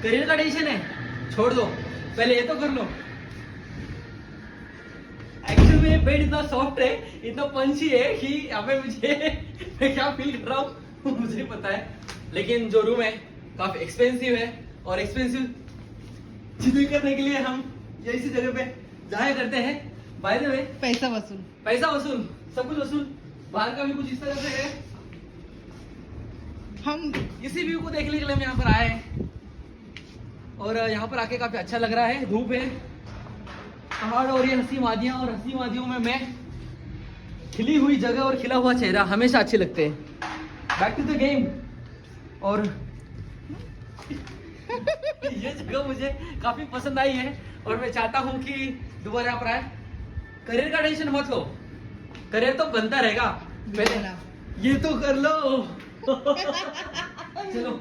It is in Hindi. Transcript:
करियर का टेंशन है, छोड़ दो, पहले ये तो कर लो। एक्चुअली में बेड इतना सॉफ्ट है, इतना पंची है कि यहाँ पे मैं क्या फील कर रहा हूँ मुझे पता है। लेकिन जो रूम है काफी एक्सपेंसिव है, और एक्सपेंसिव चीजें करने के लिए हम ऐसी जगह पे जाया करते हैं। बाय द वे, पैसा वसूल, सब कुछ वसूल। बाहर का भी कुछ इस तरह से है। हम इसी व्यू को देखने के लिए हम यहाँ पर आए हैं, और यहाँ पर आके काफी अच्छा लग रहा है। धूप है, पहाड़ और ये हंसी वादियाँ, और हंसी वादियों में मैं खिली हुई जगह और खिला हुआ चेहरा हमेशा अच्छे लगते हैं। Back to the game. और ये जगह मुझे काफी पसंद आई है, और मैं चाहता हूँ कि दोबारा यहाँ पर आए। करियर का टेंशन मत लो, करियर तो बनता रहेगा, पहले ये तो कर लो। चलो